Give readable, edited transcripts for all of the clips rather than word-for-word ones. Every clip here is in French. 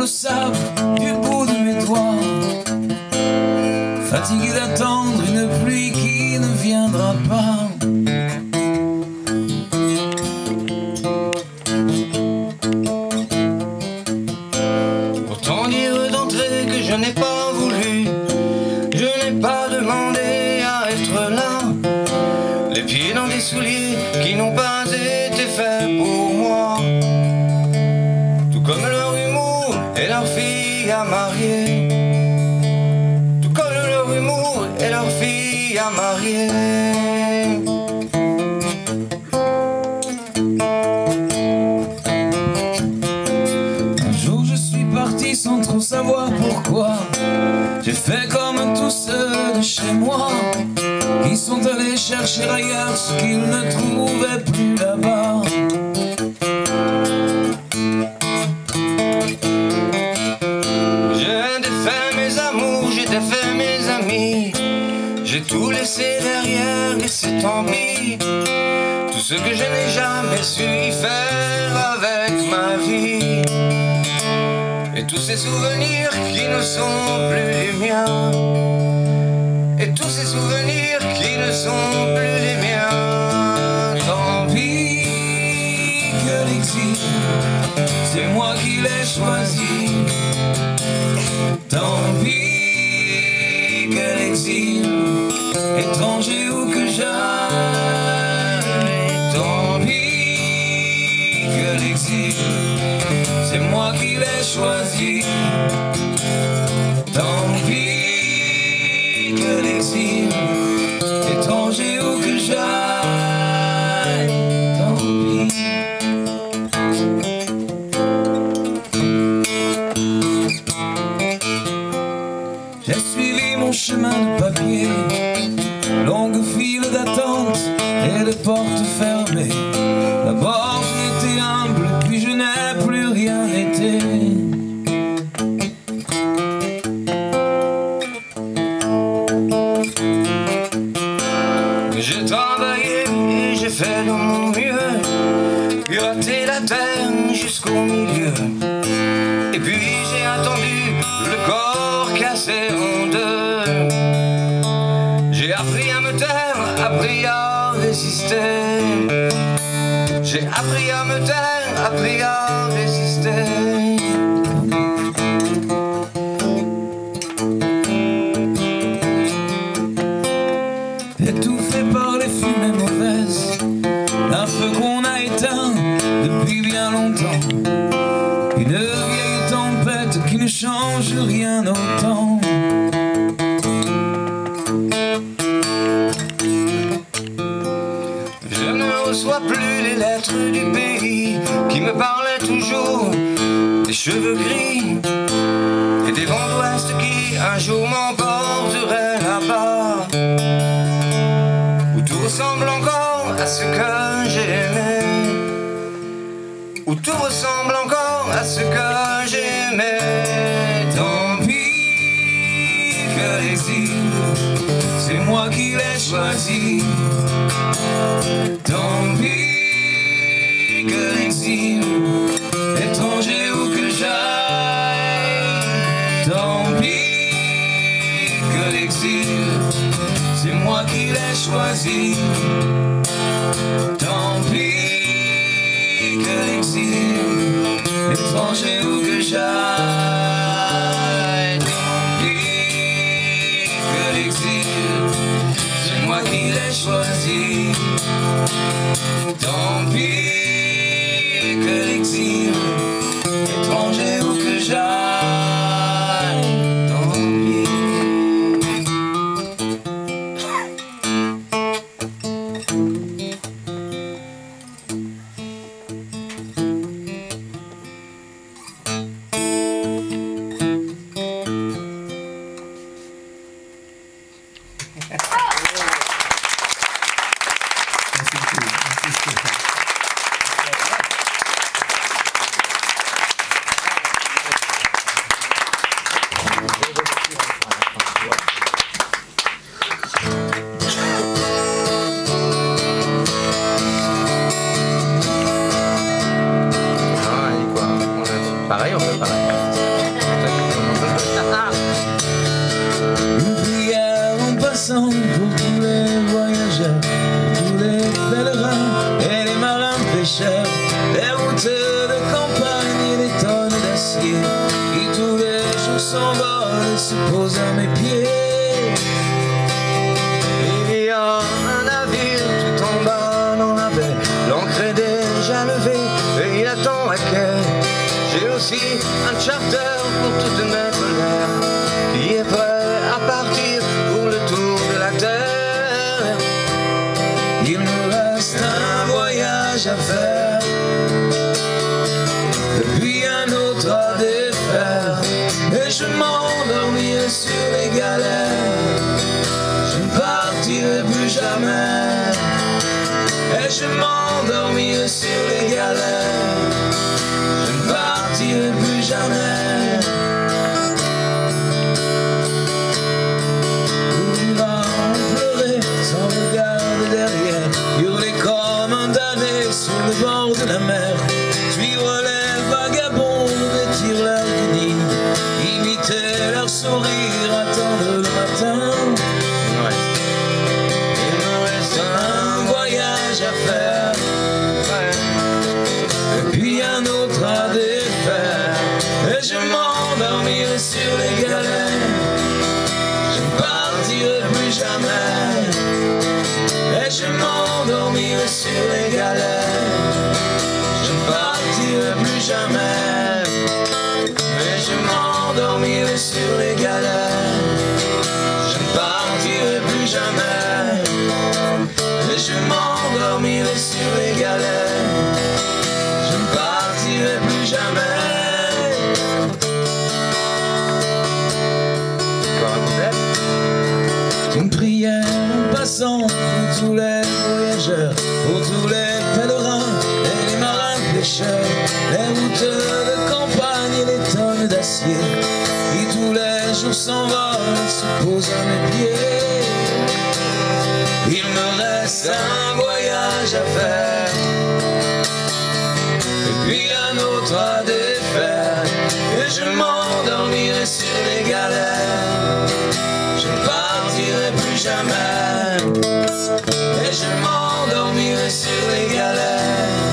le sable du bout de mes doigts, fatigué d'attendre une pluie qui ne viendra pas. Autant dire d'entrée que je n'ai pas voulu, je n'ai pas demandé à être là, les pieds dans des souliers qui n'ont pas été faits pour moi, tout comme leur humour et leur fille à marier, tout comme leur humour et leur fille à marier. Sans trop savoir pourquoi, j'ai fait comme tous ceux de chez moi qui sont allés chercher ailleurs ce qu'ils ne trouvaient plus là-bas. J'ai défait mes amours, j'ai défait mes amis, j'ai tout laissé derrière et c'est tant pis. Tout ce que je n'ai jamais su y faire avec ma vie, et tous ces souvenirs qui ne sont plus les miens, et tous ces souvenirs qui ne sont plus les miens. Tant pis que l'exil, c'est moi qui l'ai choisi. Tant pis que l'exil, étranger où que j'aille. Tant pis que l'exil, c'est moi qui l'ai choisi. Tant pis que l'exil, étranger où que j'aille. Tant pis. J'ai suivi mon chemin de papier, longue file d'attente et de portes fermées. D'abord j'étais humble, puis je n'ai plus rien été. J'ai travaillé et j'ai fait de mon mieux, gratté la terre jusqu'au milieu, et puis j'ai attendu le corps cassé en deux. J'ai appris à me taire, appris à résister. J'ai appris à me taire, appris à résister. Étouffé par les fumées mauvaises d'un feu qu'on a éteint depuis bien longtemps, une vieille tempête qui ne change rien au temps. Je ne reçois plus les lettres du pays qui me parlaient toujours des cheveux gris et des vents d'ouest qui un jour m'emporteraient là-bas, où tout ressemble encore à ce que j'aimais, où tout ressemble encore à ce que j'aimais. Tant pis que l'exil, c'est moi qui l'ai choisi. Tant pis que l'exil, étranger où que j'aille. Tant pis que l'exil, c'est moi qui l'ai choisi. Tant pis que l'exil, étranger où que j'aille. Tant pis que l'exil, c'est moi qui l'ai choisi. Tant pis que l'exil, étranger où que j'aille. Tant pis. Pareil, on fait pareil. la levée et il attend à quai. J'ai aussi un charter pour toute ma colère qui est prêt à partir pour le tour de la terre. Il me reste un voyage à faire, et puis un autre à défaire, et je m'endormirai sur les galères. Je ne partirai plus jamais, et je m'endormirai sur les galères. Je ne partirai plus jamais. On va pleurer sans regarder derrière, hurler comme un damné sur le bord de la mer, suivre les vagabonds, vêtir leur guenille, imiter leur sourire, attendre le matin. Il me reste Un voyage à faire, et puis un autre à défaire, et je m'endormirai sur les galères. Je ne partirai plus jamais, et je m'endormirai sur les galères. Je ne partirai plus jamais, et je m'endormirai sur les galères. Je ne partirai plus jamais, et je m'endormirai sur les galères. Je ne partirai plus jamais. Une prière en passant pour tous les voyageurs, pour tous les pèlerins et les marins pêcheurs, les routes de campagne et les tonnes d'acier qui tous les jours s'envolent et se posent à mes pieds. Il me reste un voyage à faire, et puis un autre à défaire, et je m'endormirai sur les galères. Je ne partirai plus jamais, et je m'endormirai sur les galères.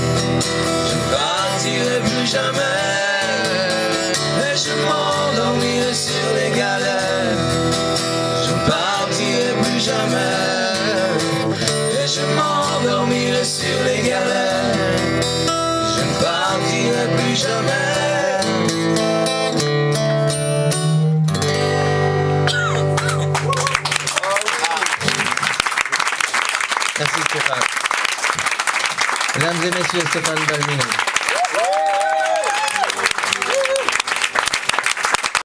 Je ne partirai plus jamais, et je m'endormirai sur les galères. Je ne partirai plus jamais, et je m'endormirai sur les galères. Je ne partirai plus jamais. Merci Stéphane. Mesdames et messieurs, Stéphane Balmino.